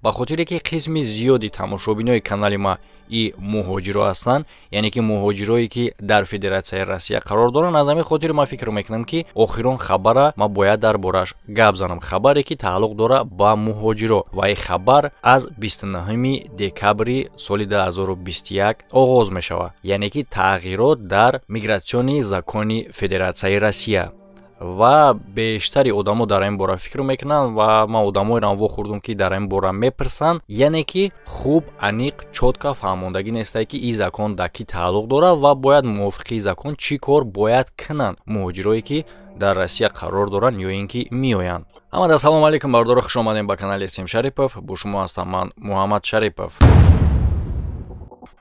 ба хотире ки қисми зиёди тамошобинои канали ма и муҳоҷиро ҳастанд, яъне ки муҳоҷирое ки дар Федератсияи Россия қарор доранд, аз ҳамин хотир ман фикр мекунам ки охирон хабара ма бояд дар бораш гап занам, хабаре ки тааллуқ дора ба муҳоҷиро ва ин хабар аз 29 декабри соли 2021 оғоз мешавад, яъне ки тағйирот дар мигратсиони закони Федератсияи Россия. ва бештари одамо дар ин бора фикр мекунанд ва ман одамоеро вохӯрдум ки дар ин бора мепирсанд, яъне ки хуб аниқ чотка фаҳмондагӣ нестае ки ин закон дар кӣ тааллуқ дорад ва бояд мувофиқи закон чӣ кор бояд кунанд муҳоҷирое ки дар Россия қарор доранд ё ин ки меоянд. Ҳамада ассалому алайкум, бардора хуш омадем ба канали Сим Шарипов. Бо шумо ҳастам ман Муҳаммад Шарипов.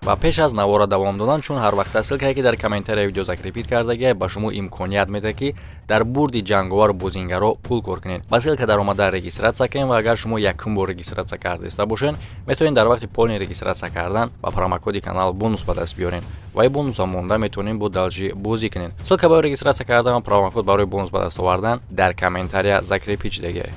ва пеш аз навора давом додан, чун ҳар вақт ссилкае ки дар комментария видео закрепит кардагӣ ба шумо имконият медиҳад ки дар бурди ҷанговар бозингаро пул кор кунед. Ба ссилка дар омада регистратсия кунед ва агар шумо якум бор регистратсия кардаиста бошед, метавонед дар вақти полни регистратсия кардан ба промокоди канал бонус ба даст биёред ва ин бонусам монда метавонед бо далҷи бозӣ кунед. Ссилка барои регистратсия кардан ва промокод барои бонус ба даст овардан дар комментария закрепит шудагӣ.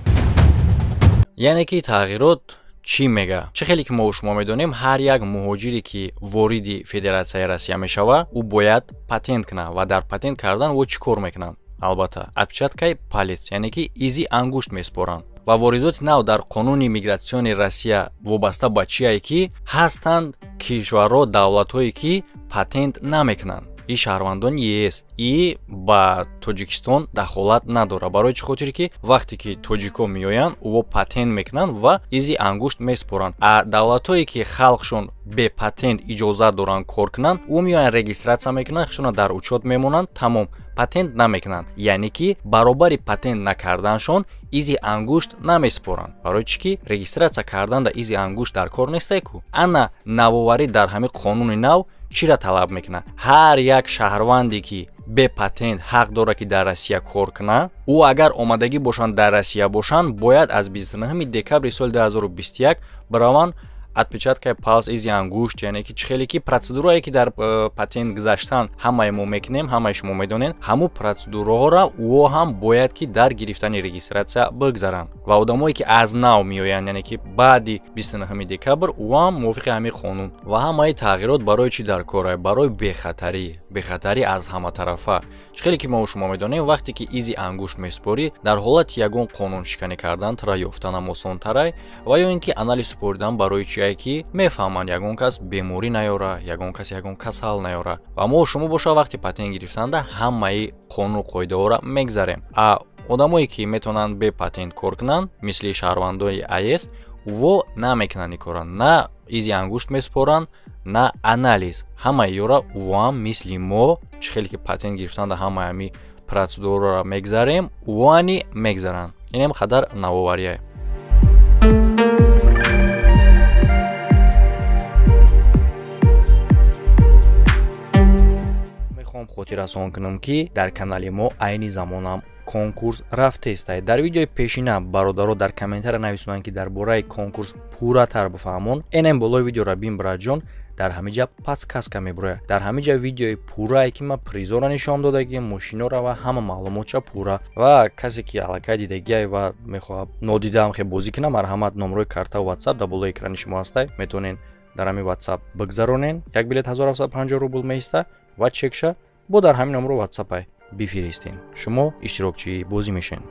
яъне ки тағйирот чӣ мега? Чӣ хеле ки мо шумо медонем, ҳар як муҳоҷире ки вориди Федератсияи Россия мешава, ӯ бояд патент кунад ва дар патент кардан ӯ чӣ кор мекунанд? Албатта отпечаткаи палец, яъне ки изи ангушт меспоранд ва воридоти нав дар қонуни мигратсиони Россия вобаста ба чие ки ҳастанд кишварҳо, давлатҳое ки патент намекунанд. ин шаҳрвандони ЕС и ба Тоҷикистон дахолат надора. Барои чӣ хотир ки вақте ки тоҷико меоянд, ӯ патент мекунанд ва изи ангушт меспоранд. А давлатҳое ки халқшон бе патент иҷозат доранд кор кунанд, ӯ меоянд регистратсия мекунанд, хишона дар учёт мемонанд, тамом, патент намекунанд. яъне ки баробари патент накарданшон изи ангушт намеспоранд. барои чӣ ки регистратсия карданда изи ангушт дар кор нестае ку. ана навоварӣ дар ҳамин қонуни нав чира талаб мекунад? Ҳар як шаҳрванде ки бе патент ҳақ дора ки дар Россия кор кунад, ӯ агар омадагӣ бошанд дар Россия бошанд, бояд аз 29 декабри соли 2021 бираванд отпечаткаи палс, изи ангушт, яъне ки чӣ хеле ки процедурае ки дар патент гузаштан ҳамаи мо мекунем, ҳамаи шумо медонед, ҳамун процедураҳоро ӯ ҳам бояд ки дар гирифтани регистратсия бигзаранд. ва одамое ки аз нав меоянд, яъне ки баъди 29 декабр, ӯ ҳам мувофиқи ҳамин қонун ва ҳамаи тағйирот барои чӣ дар кора? Барои бехатарӣ аз ҳаматарафа. чӣ хеле ки мо шумо медонем, вақте ки изи ангушт меспорӣ, дар ҳолати ягон қонуншиканӣ кардан тара ёфтанам осонтарай ва ё ин ки анализ супоридан барои чие ки мефаҳманд ягон кас беморӣ наёра, ягон кас ягон касал наёра. ва мо шумо боша вақти патент гирифтанда ҳамаи қонуну қоидаҳоро мегзарем. а одамое ки метавонанд бе патент кор кунанд, мисли шаҳрвандои АЕС, во намекунанд ин кора, на изи ангушт меспоранд, на анализ. ҳамаи ёра воам мисли мо, чӣ хеле ки патент гирифтанда ҳамаи ҳами процедураро мегзарем, воани мегзаранд. инем қадар навоварие. хотиррасон кунам ки дар канали мо айни замонам конкурс рафтеста. дар видеои пешина бародаро дар комментария нависонанд ки дар бораи конкурс пурратар бифаҳмон. энем болои видеоро бин братҷон дар ҳамиҷа подсказка мебурояд. дар ҳамиҷа видеои пуррае ки ман призора нишон додагим, мошиноро ва ҳама маълумотча пурра. ва касе ки аллакай дидагия ва мехоҳад нодидаам хе бозӣ кунам, марҳамат, номрои карта WhatsApp дар болои экрани шумо ҳастай. метавонед дар ҳамин WhatsApp бигзаронен. як билет 1750 рубл меиста ва чекша бо дар ҳамин номро WhatsApp бифиристен. шумо иштирокчии бозӣ мешен.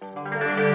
شد.